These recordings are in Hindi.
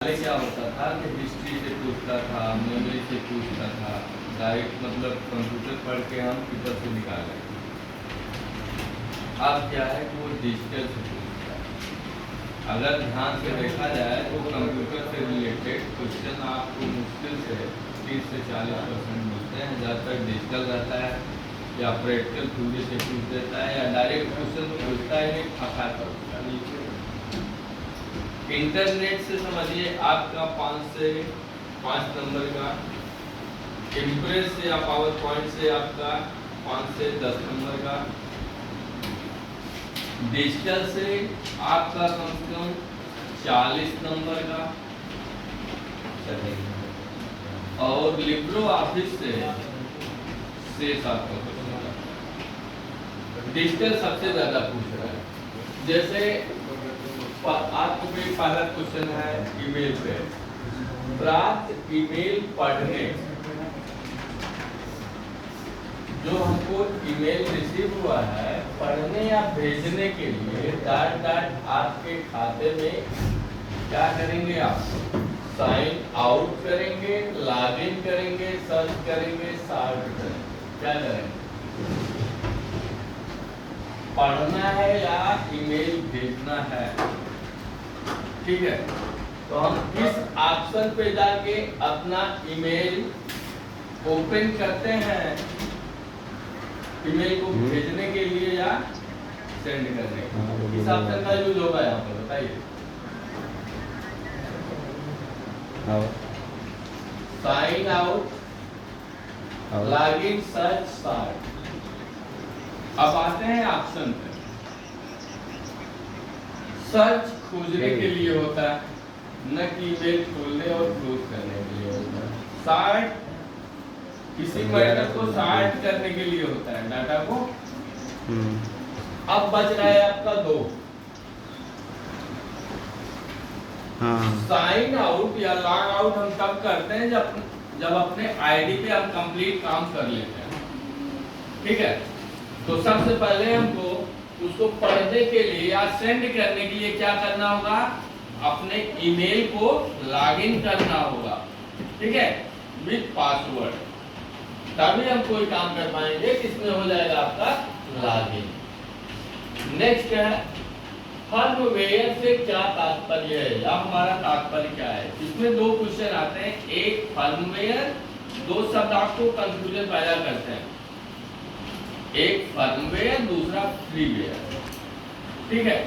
पहले क्या होता था कि हिस्ट्री से पूछता था, मेमोरी से पूछता था, डायरेक्ट मतलब कंप्यूटर पढ़ के हम पेपर से निकाले। अब क्या है कि वो डिजिटल से पूछता है। अगर ध्यान से देखा जाए तो कंप्यूटर से रिलेटेड क्वेश्चन आपको मुश्किल से 30 से 40% मिलते हैं, जब तक डिजिटल रहता है या प्रैक्टिकल थ्योरी से पूछ देता है या डायरेक्ट क्वेश्चन पूछता है नहीं फंसा कर। इंटरनेट से समझिए आपका 5 से 5 नंबर का, इम्प्रेस से या पावर पॉइंट से आपका 5 से 10 नंबर का, डिजिटल से आपका कम से कम 40 नंबर का, और लिब्रो ऑफिस से 6-7 नंबर का। डिजिटल सबसे ज्यादा पूछ रहा है। जैसे आपको पहला क्वेश्चन है ईमेल पे, प्राप्त ईमेल पढ़ने, जो हमको ईमेल रिसीव हुआ है पढ़ने या भेजने के लिए डॉट आपके खाते में क्या करेंगे, आप साइन आउट करेंगे, लॉग इन करेंगे, सर्च करेंगे, सॉर्ट करेंगे। क्या करेंगे? पढ़ना है या ईमेल भेजना है, ठीक है। तो हम इस ऑप्शन पे जाके अपना ईमेल ओपन करते हैं, ईमेल को भेजने के लिए या सेंड करने के लिए। इस ऑप्शन का यूज होगा यहाँ पर, बताइए। Sign out, log in, search, sort. अब आते हैं ऑप्शन पे। सर्च खोजने के लिए होता है, न कि ईमेल खोलने और क्लोज करने के लिए होता है। सॉर्ट किसी मैटर को सॉर्ट करने के लिए होता है, डाटा को। अब बच रहा है आपका 2। साइन आउट या लॉग आउट हम तब करते हैं जब अपने आईडी पे हम कंप्लीट काम कर लेते हैं, ठीक है। तो सबसे पहले हमको उसको पढ़ने के लिए या सेंड करने के लिए क्या करना होगा, अपने ईमेल को लॉगिन करना होगा, ठीक है, विद पासवर्ड। तभी हम कोई काम कर पाएंगे, किसमें हो जाएगा आपका लॉगिन। नेक्स्ट है फर्मवेयर से क्या तात्पर्य है या हमारा तात्पर्य क्या है। इसमें 2 क्वेश्चन आते हैं, एक फर्मवेयर, 2 शब्द आपको कंफ्यूजन पैदा करते हैं, एक फर्मवेयर, दूसरा फ्रीवेयर, ठीक है।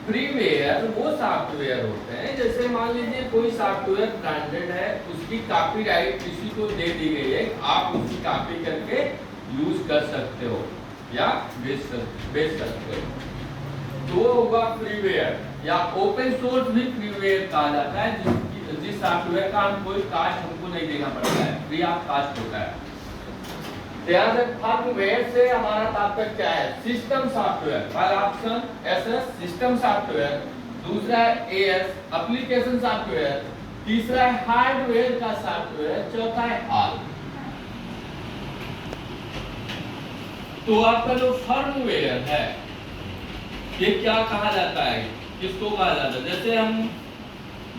फ्रीवेयर वो सॉफ्टवेयर होते हैं, जैसे मान लीजिए कोई सॉफ्टवेयर ब्रांडेड है, उसकी कॉपीराइट किसी को दे दी गई है, आप उसकी कॉपी करके यूज कर सकते हो या बेच सकते हो, तो वो होगा फ्रीवेयर। या ओपन सोर्स भी फ्रीवेयर कहा जाता है, जिस सॉफ्टवेयर का हम कोई कास्ट हमको नहीं देना पड़ता है, फ्री ऑफ कास्ट होता है। ध्यान से फर्मवेयर से हमारा तात्पर्य क्या है, सिस्टम सॉफ्टवेयर। पहला ऑप्शन एसएस सिस्टम सॉफ्टवेयर, दूसरा है एएस एप्लीकेशन सॉफ्टवेयर, तीसरा है हार्डवेयर का सॉफ्टवेयर, चौथा है ऑल। तो आपका जो फर्मवेयर है ये क्या कहा जाता है, किसको कहा जाता है। जैसे हम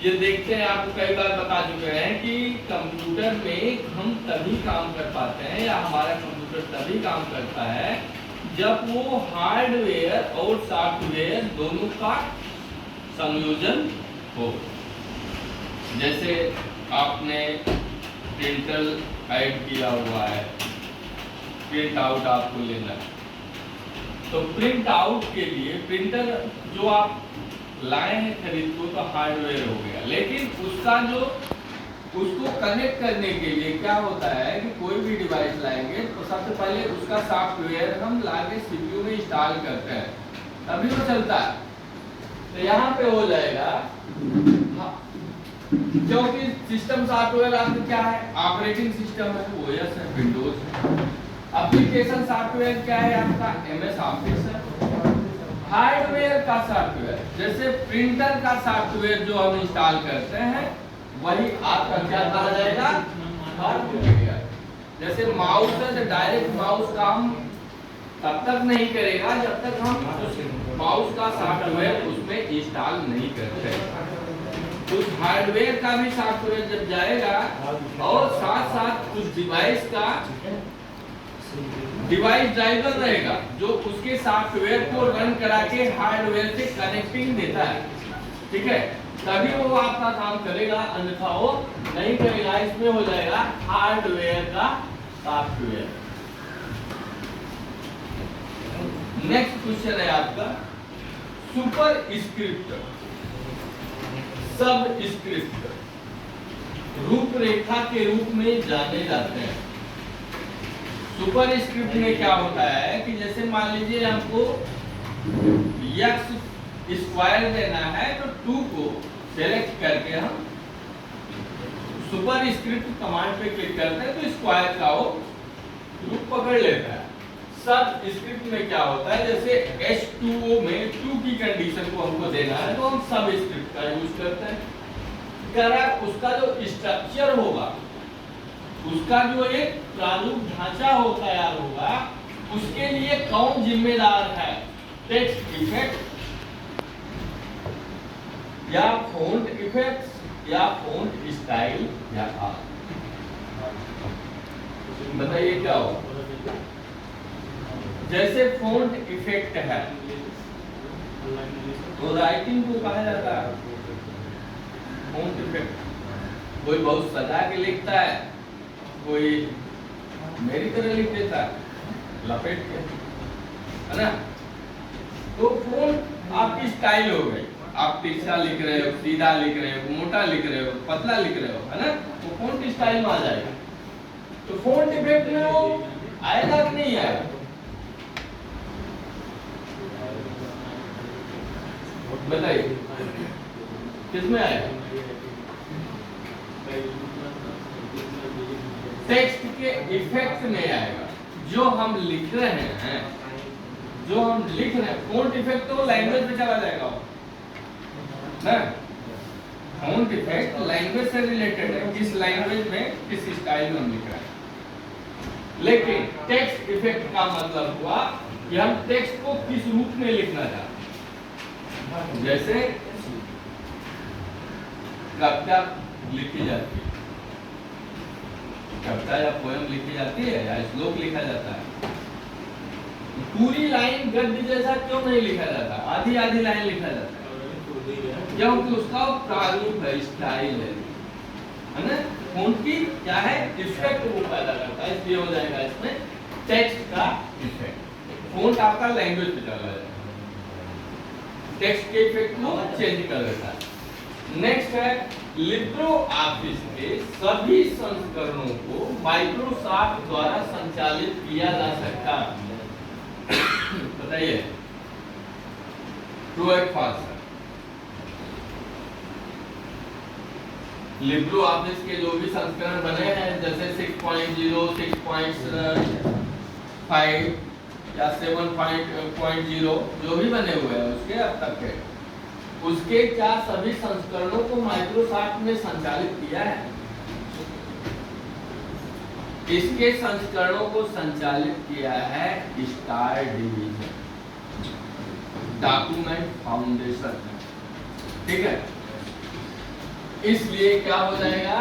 ये देखते हैं, आपको कई बार बता चुके हैं कि कंप्यूटर में हम तभी काम कर पाते हैं या हमारा कंप्यूटर तभी काम करता है जब वो हार्डवेयर और सॉफ्टवेयर दोनों का संयोजन हो। जैसे आपने प्रिंटर ऐड किया हुआ है, प्रिंट आउट आपको लेना है, तो प्रिंट आउट के लिए प्रिंटर जो आप लाए हैं खरीद को तो हार्डवेयर हो गया, लेकिन उसको कनेक्ट करने के लिए क्या होता है कि कोई भी डिवाइस लाएंगे तो सबसे पहले उसका सॉफ्टवेयर हम लाके सीपीयू में इंस्टॉल करते हैं, तभी वो चलता है। तो यहाँ पे हो जाएगा, क्योंकि सिस्टम सॉफ्टवेयर आपका क्या है, ऑपरेटिंग सिस्टम है, ओएस है, विंडोज है। एप्लीकेशन सॉफ्टवेयर क्या है आपका, एमएस ऑफिस है। हार्डवेयर का सॉफ्टवेयर जैसे प्रिंटर का सॉफ्टवेयर जो हम इंस्टॉल करते हैं वही आपका क्या कहा जाएगा, हार्डवेयर। जैसे माउस है तो डायरेक्ट माउस काम तब तक नहीं करेगा जब तक हम उस माउस का सॉफ्टवेयर उसमें इंस्टॉल नहीं करते। उस हार्डवेयर का भी सॉफ्टवेयर जब जाएगा और साथ साथ उस डिवाइस का डिवाइस ड्राइवर रहेगा जो उसके सॉफ्टवेयर को रन करा के हार्डवेयर से कनेक्टिंग देता है, ठीक है, तभी वो आपका काम करेगा, अन्यथा वो नहीं करेगा। इसमें हो जाएगा हार्डवेयर का सॉफ्टवेयर। नेक्स्ट क्वेश्चन है आपका सुपर स्क्रिप्ट, सब स्क्रिप्ट रूपरेखा के रूप में जाने जाते हैं। सुपर स्क्रिप्ट में क्या होता है कि जैसे मान लीजिए हमको x स्क्वायर देना है तो 2 को सेलेक्ट करके हम सुपर स्क्रिप्ट कमांड पे क्लिक करते हैं तो स्क्वायर का वो रूप पकड़ लेता है। सब स्क्रिप्ट में क्या होता है, जैसे H2O में 2 की कंडीशन को हमको देना है तो हम सब स्क्रिप्ट का यूज करते हैं। करेक्ट, उसका जो स्ट्रक्चर होगा, उसका जो एक प्रारूप ढांचा हो तैयार होगा, उसके लिए कौन जिम्मेदार है, टेक्स्ट इफेक्ट या फ़ॉन्ट इफेक्ट्स या फ़ॉन्ट स्टाइल या आर्ट। बताइए क्या होगा। जैसे फ़ॉन्ट इफेक्ट है तो राइटिंग को कहा जाता है फ़ॉन्ट इफेक्ट। कोई बहुत सजा के लिखता है, कोई मेरी तरह लिख देता है लपेट के, है ना। तो फ़ॉन्ट आपकी स्टाइल हो गई, आप तिरछा लिख रहे हो, सीधा लिख रहे हो, मोटा लिख रहे हो, पतला लिख रहे हो, है ना, तो फ़ॉन्ट स्टाइल में आ जाएगा। तो फ़ॉन्ट इफेक्ट में वो आएगा कि नहीं आएगा? बताइए किसमें आएगा? टेक्स्ट के इफेक्ट में आएगा। जो हम लिख रहे हैं, जो हम लिख रहे हैं, फ़ॉन्ट इफेक्ट तो लैंग्वेज पे चला जाएगा ना। फ़ॉन्ट इफेक्ट लैंग्वेज से रिलेटेड है, किस लैंग्वेज में किस स्टाइल में हम लिख रहे हैं। लेकिन टेक्स्ट इफेक्ट का मतलब हुआ कि हम टेक्स्ट को किस रूप में लिखना चाहते हैं। जैसे कविता लिखी जाती है, कविता या पोएम लिखी जाती है या श्लोक लिखा जाता है, पूरी लाइन गद्य जैसा क्यों नहीं लिखा जाता, आधी आधी लाइन लिखा जाता है, क्योंकि उसका प्रारूप है, स्टाइल है ना। फ़ॉन्ट की क्या है, इफेक्ट वो पैदा करता है, इसलिए हो जाएगा इसमें टेक्स्ट का इफेक्ट। फ़ॉन्ट आपका लैंग्वेज पे चला जाएगा, टेक्स्ट के इफेक्ट को चेंज कर देता है। नेक्स्ट है लिब्रो ऑफिस के सभी संस्करणों को माइक्रोसॉफ्ट द्वारा संचालित किया जा सकता है। बताइए ट्रू और फॉल्स। लिब्रो ऑफिस के जो भी संस्करण बने हैं, जैसे 6.0, 6.5 या 7.0 जो भी बने हुए हैं उसके अब तक के, उसके क्या सभी संस्करणों को माइक्रोसॉफ्ट ने संचालित किया है? इसके संस्करणों को संचालित किया है स्टार डिवीजन, डॉक्यूमेंट फाउंडेशन, ठीक है। इसलिए क्या हो जाएगा,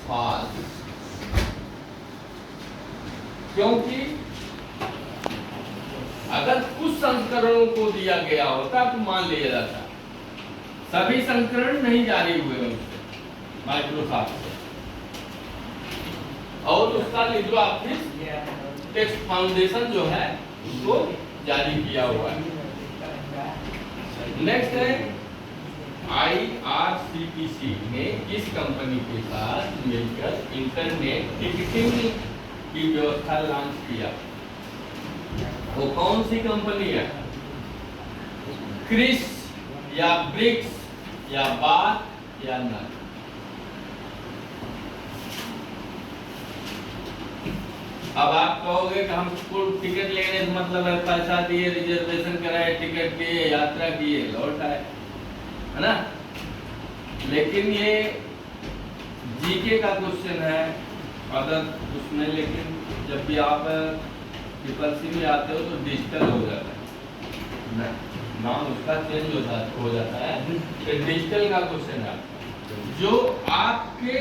फॉल्स, क्योंकि अगर कुछ संस्करणों को दिया गया होता तो मान लिया जाता, सभी संस्करण नहीं जारी हुए उनसे माइक्रोसॉफ्ट से, और उसका लिब्रो ऑफिस टेक्स्ट फाउंडेशन जो है उसको जारी किया हुआ है। नेक्स्ट है IRCTC ने किस कंपनी के साथ मिलकर इंटरनेट टिकटिंग की व्यवस्था लॉन्च किया? वो कौन सी कंपनी है? क्रिस या ब्रिक्स या बात या नट? अब आप कहोगे कि हमको टिकट लेने से मतलब है पैसा दिए, रिजर्वेशन कराए, टिकट किए, यात्रा किए, लौट आए, है ना। लेकिन ये जीके का क्वेश्चन है अदर उसमें, लेकिन जब भी आप ट्रिपल में आते हो तो डिजिटल हो जाता है, नाम उसका चेंज हो जाता है, फिर डिजिटल का क्वेश्चन है। जो आपके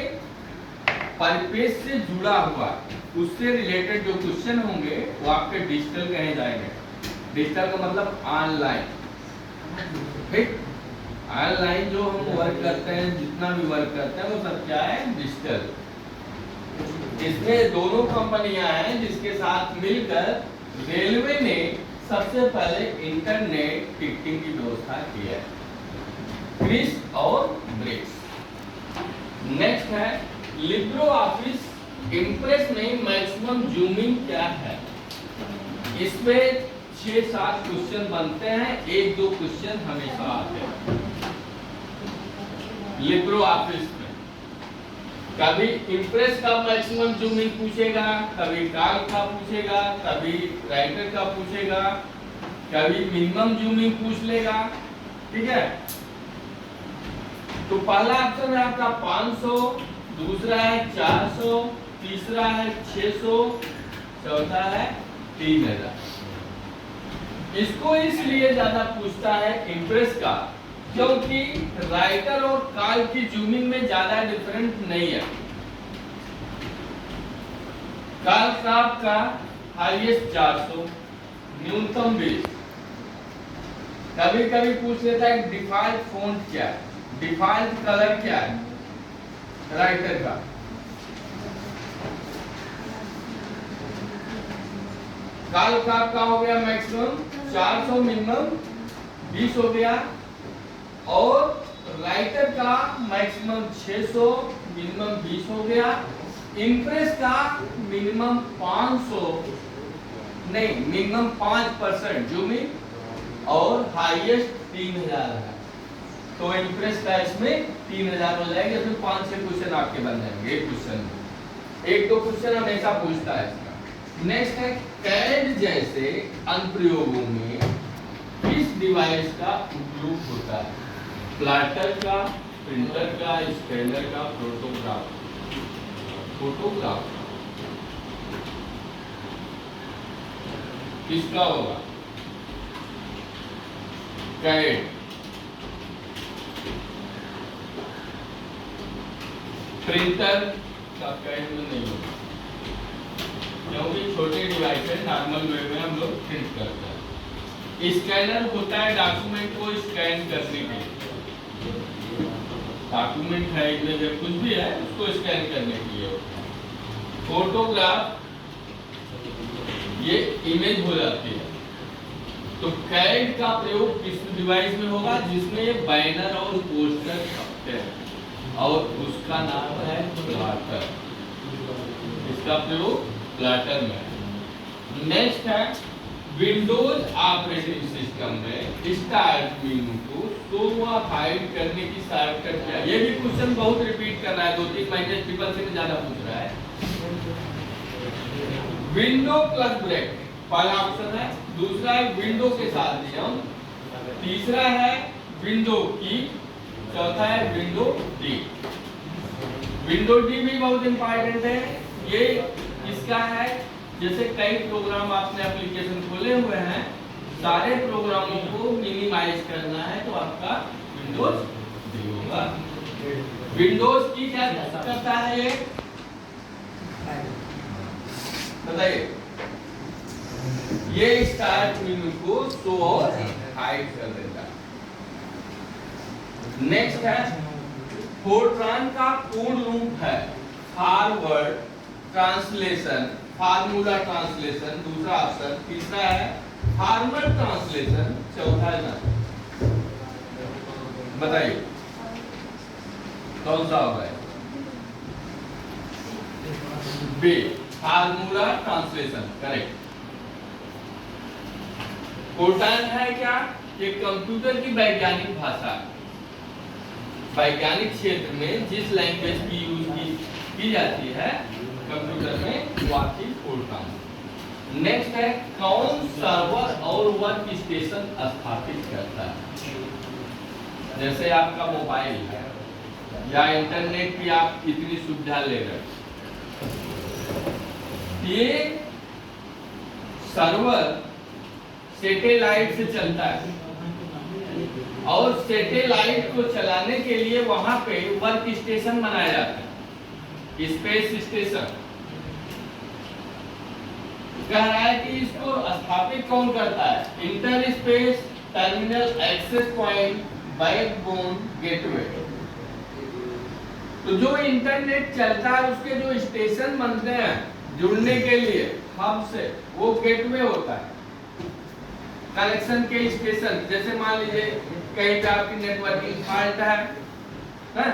परिपेश से जुड़ा हुआ उससे रिलेटेड जो क्वेश्चन होंगे वो आपके डिजिटल कहे जाएंगे। डिजिटल का मतलब ऑनलाइन, ठीक। ऑनलाइन जो हम वर्क करते हैं, जितना भी वर्क करते हैं वो सब क्या है, डिजिटल। इसमें दोनों कंपनियां हैं जिसके साथ मिलकर रेलवे ने सबसे पहले इंटरनेट टिकटिंग की व्यवस्था की है, क्रिस और ब्रिक्स। नेक्स्ट है लिब्रो ऑफिस इम्प्रेस में मैक्सिमम जूमिंग क्या है। इसमें 6-7 क्वेश्चन बनते हैं, 1-2 क्वेश्चन हमेशा आते हैं लिब्रो ऑफिस में। कभी इम्प्रेस का मैक्सिमम जूमिंग पूछेगा, कभी काल्क का पूछेगा, कभी राइटर का पूछेगा, कभी मिनिमम जूमिंग पूछ लेगा, ठीक है। तो पहला ऑप्शन है आपका 500, दूसरा है 400, तीसरा है 600, चौथा है 3000। इसको इसलिए ज्यादा पूछता है इम्प्रेस का क्योंकि राइटर और काल की जूमिंग में ज्यादा डिफरेंस नहीं है। काल क्राफ्ट का हाईएस्ट 400, न्यूनतम 20। कभी कभी पूछ लेता है डिफॉल्ट फॉन्ट क्या है, डिफॉल्ट कलर क्या है राइटर का। काल क्राफ्ट का हो गया मैक्सिमम 400, मिनिमम 20 हो गया, और राइटर का मैक्सिमम 600, मिनिमम 20 हो गया। इम्प्रेस का मिनिमम 500 नहीं, मिनिमम 5% जूमिंग और हाईएस्ट 3000 है। तो इम्प्रेस का इसमें 3000 हो जाएगा। इसमें 5-6 क्वेश्चन आपके बन जाएंगे एक क्वेश्चन में, 1-2 क्वेश्चन हमेशा पूछता है इसका। नेक्स्ट है कैड जैसे अनुप्रयोगों में किस डिवाइस का उपयोग होता है। प्लॉटर का, प्रिंटर का, स्कैनर का, फोटोग्राफ। फोटोग्राफ किसका होगा, कैड। प्रिंटर का कैड में नहीं होगा क्योंकि छोटे डिवाइस है, नॉर्मल वे में हम लोग प्रिंट करते हैं। स्कैनर होता है डॉक्यूमेंट को स्कैन करने के लिए, डॉक्यूमेंट है, इमेज है, कुछ भी है उसको स्कैन करने के लिए। फोटोग्राफ ये इमेज हो जाती है। तो कैड का प्रयोग किस डिवाइस में होगा, जिसमें बैनर और पोस्टर छपते हैं और उसका नाम है प्लॉटर। इसका प्रयोग प्लॉटर में है। नेक्स्ट है विंडोज ऑपरेटिंग सिस्टम में स्टार्ट मेनू को शो व हाइड करने की शॉर्टकट क्या है। ये भी क्वेश्चन बहुत रिपीट कर रहा है, 2-3 महीने ट्रिपल से ज्यादा पूछ रहा है। विंडो प्लस ब्रैकेट पहला ऑप्शन है, दूसरा है विंडो के साथ नियम, तीसरा है विंडो की, चौथा है विंडो डी। विंडो डी भी बहुत इंपॉर्टेंट है। ये इसका है, जैसे कई प्रोग्राम आपने एप्लीकेशन खोले हुए हैं, सारे प्रोग्रामों को मिनिमाइज करना है तो आपका विंडोज डी होगा। विंडोज की क्या करता है ये बताइए। ये स्टार्ट मेनू को शो और हाइड कर देता है। नेक्स्ट है फोर्ट्रान का पूर्ण रूप है फॉरवर्ड ट्रांसलेशन, फार्मूला ट्रांसलेशन दूसरा ऑप्शन, तीसरा है फार्मर ट्रांसलेशन, चौथा है ना, बताइए कौन सा होगा। B formula translation correct. Fortran है क्या, ये कंप्यूटर की वैज्ञानिक भाषा है। वैज्ञानिक क्षेत्र में जिस लैंग्वेज की यूज की जाती है कंप्यूटर में वो आपकी फोर्ट्रान। नेक्स्ट है कौन सर्वर और वर्क स्टेशन स्थापित करता है। जैसे आपका मोबाइल है या इंटरनेट की आप इतनी सुविधा ले रहे, ये सर्वर सैटेलाइट से चलता है, और सैटेलाइट को चलाने के लिए वहां पे वर्क स्टेशन बनाया जाता है, स्पेस स्टेशन। कह रहा है कि इसको स्थापित कौन करता है? Inter space terminal access point backbone gateway. तो जो इंटरनेट चलता है उसके जो स्टेशन बनते हैं जुड़ने के लिए हब से, वो गेटवे होता है, कनेक्शन के स्टेशन। जैसे मान लीजिए कहीं पे आपकी नेटवर्किंग फॉल्ट है,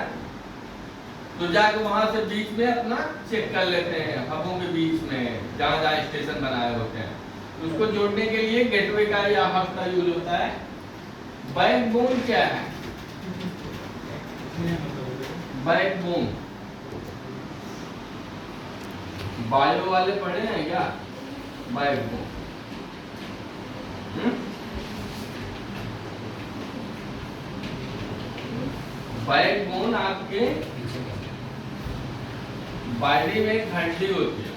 तो जाके वहां से बीच में अपना चेक कर लेते हैं, हबों के बीच में जहां जहां स्टेशन बनाए होते हैं, उसको जोड़ने के लिए गेटवे का या हब का यूज होता है। बैकबोन क्या है? बैकबोन बायो वाले पढ़े हैं क्या? बैकबोन बैकबोन आपके बॉडी में एक हड्डी होती है,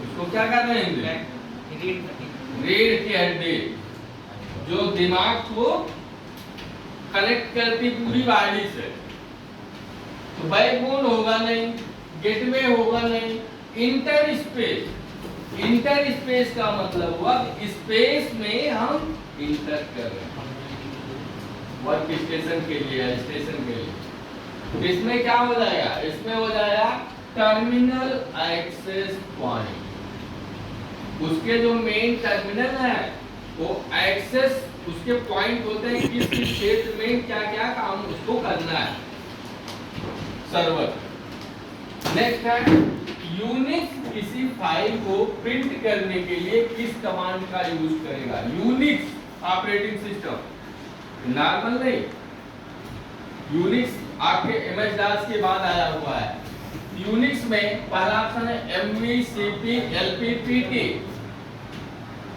उसको क्या कहते हैं? रीढ़ की हड्डी, जो दिमाग को कनेक्ट करती पूरी बॉडी से। तो बैकबोन होगा नहीं, गेटवे होगा नहीं, इंटर स्पेस। इंटर स्पेस का मतलब हुआ स्पेस में हम इंटर कर रहे हैं वर्क स्टेशन के लिए, स्टेशन के लिए। तो इसमें क्या हो जाएगा? इसमें हो जाएगा टर्मिनल एक्सेस पॉइंट। उसके जो मेन टर्मिनल है वो एक्सेस, उसके पॉइंट होते हैं किस किस क्षेत्र में क्या क्या काम उसको करना है सर्वर। नेक्स्ट है यूनिक्स किसी फाइल को प्रिंट करने के लिए किस कमांड का यूज करेगा? यूनिक्स ऑपरेटिंग सिस्टम, नॉर्मल नहीं। यूनिक्स आपके एमएस डॉस के बाद आया हुआ है। यूनिक्स में पहला ऑप्शन है एमवी सीपी एलपी पीटी।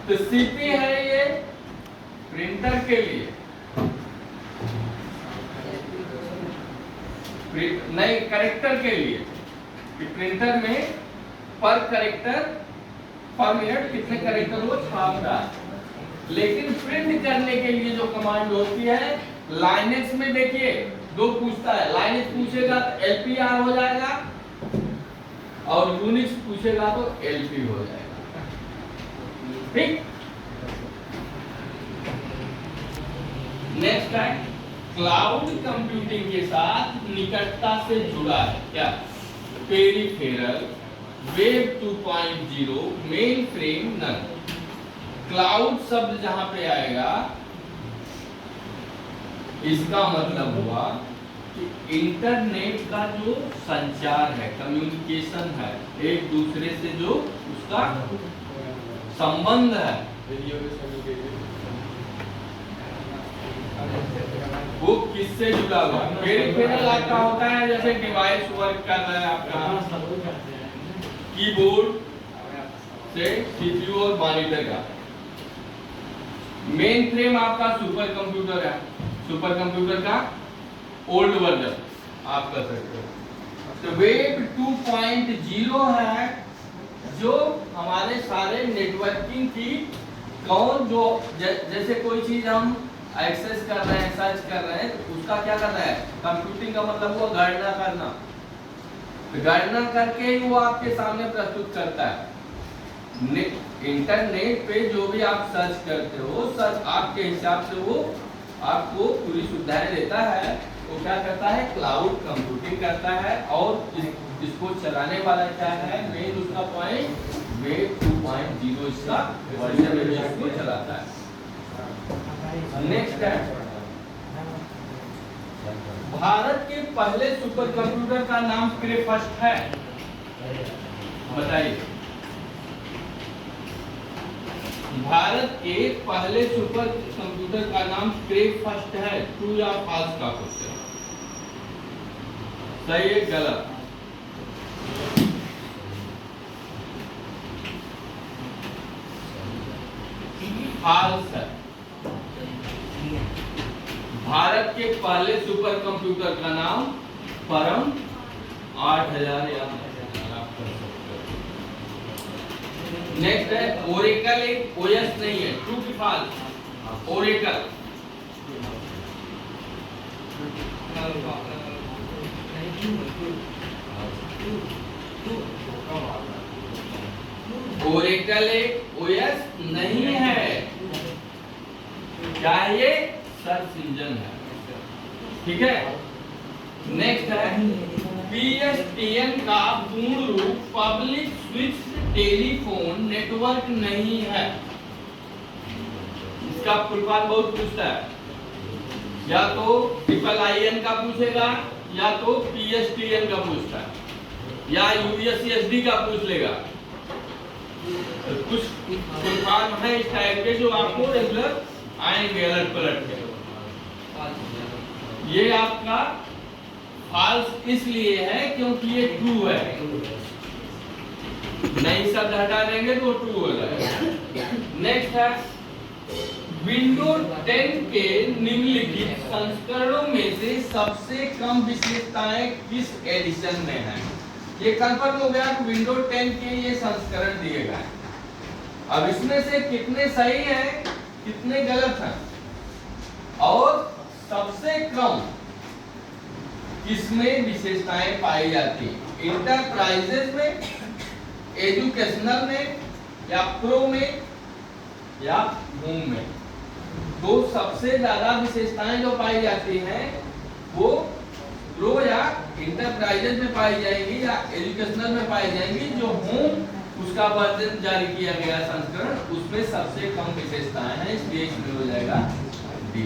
तो सीपी है ये प्रिंटर के लिए, नहीं करेक्टर के लिए, कि प्रिंटर में पर करेक्टर पर मिनट कितने करेक्टर वो छाप रहा है। लेकिन प्रिंट करने के लिए जो कमांड होती है लाइनेक्स में, देखिए दो पूछता है, लाइनेक्स पूछेगा तो एलपीआर हो जाएगा और यूनिक्स पूछेगा तो एलपी हो जाएगा। ठीक। नेक्स्ट है क्लाउड कंप्यूटिंग के साथ निकटता से जुड़ा है क्या? Peripheral, web 2.0, mainframe, none. Cloud शब्द जहां पे आएगा इसका मतलब हुआ कि इंटरनेट का जो संचार है, कम्युनिकेशन है, एक दूसरे से जो उसका संबंध है वो किससे जुड़ा हुआ? पेरिफेरल आपका होता है जैसे डिवाइस वर्क कर रहा है आपका कीबोर्ड से सीपीयू और मॉनिटर का। मेन फ्रेम आपका सुपर कंप्यूटर है, सुपर कंप्यूटर का ओल्ड वर्जन आप कर सकते हो। तो वेब 2.0 है जो हमारे सारे नेटवर्किंग की कौन जो जैसे कोई चीज हम एक्सेस कर रहे हैं, सर्च कर रहे हैं, तो उसका क्या करना है? कंप्यूटिंग का मतलब वो गणना करना, गणना करके ही वो आपके सामने प्रस्तुत करता है। इंटरनेट पे जो भी आप सर्च करते हो, सर्च आपके हिसाब से वो आपको पूरी सुविधाएं देता है। वो क्या करता है? क्लाउड कंप्यूटिंग करता है। और इसको चलाने वाला क्या है? मेन उसका पॉइंट वेब 2.0 इसका वर्जन में इसको चलाता है। नेक्स्ट है भारत के पहले सुपर कंप्यूटर का नाम क्रेफस्ट है, बताइए। भारत के पहले सुपर कंप्यूटर का नाम क्रेफस्ट है। ट्रू या फॉल्स का क्वेश्चन, सही है गलत? फॉल्स है। भारत के पहले सुपर कंप्यूटर का नाम परम 8000 या आप कर सकते हो। नेक्स्ट है ओरेकल एक ओएस नहीं है, ट्रू की फॉल्स? ओरेकल ओरेकल एक ओएस नहीं है, क्या है ये? सर्च इंजन है, ठीक है। नेक्स्ट है पीएसटीएन का पूर्ण रूप पब्लिक स्विच टेलीफोन नेटवर्क नहीं है। इसका फुलफॉर्म बहुत पूछता है, या तो IIN का पूछेगा या तो पीएसटीएन का पूछता है या यूएसएसडी का पूछ लेगा। कुछ फुलफॉर्म है इस टाइप के जो आपको रेगुलर आएंगे अलग पलट के। ये आपका फॉल्स इसलिए है क्योंकि ये ट्रू है, नहीं शब्द हटा देंगे तो ट्रू हो जाएगा। नेक्स्ट है विंडोज 10 के निम्नलिखित संस्करणों में से सबसे कम विशेषताएं किस एडिशन में है? ये कंफर्म हो गया कि विंडोज 10 के ये संस्करण दिए गए हैं। अब इसमें से कितने सही हैं, कितने गलत हैं, और सबसे कम किसमें विशेषताएं पाई जाती हैं? इंटरप्राइजेज में, एजुकेशनल में, या प्रो में, या होम में? तो सबसे ज्यादा विशेषताएं जो पाई जाती हैं वो प्रो या इंटरप्राइजेज में पाई जाएंगी या एजुकेशनल में पाई जाएंगी। जो होम उसका वर्जन जारी किया गया संस्करण, उसमें सबसे कम विशेषताएं हैं, इसलिए इसमें हो जाएगा डी।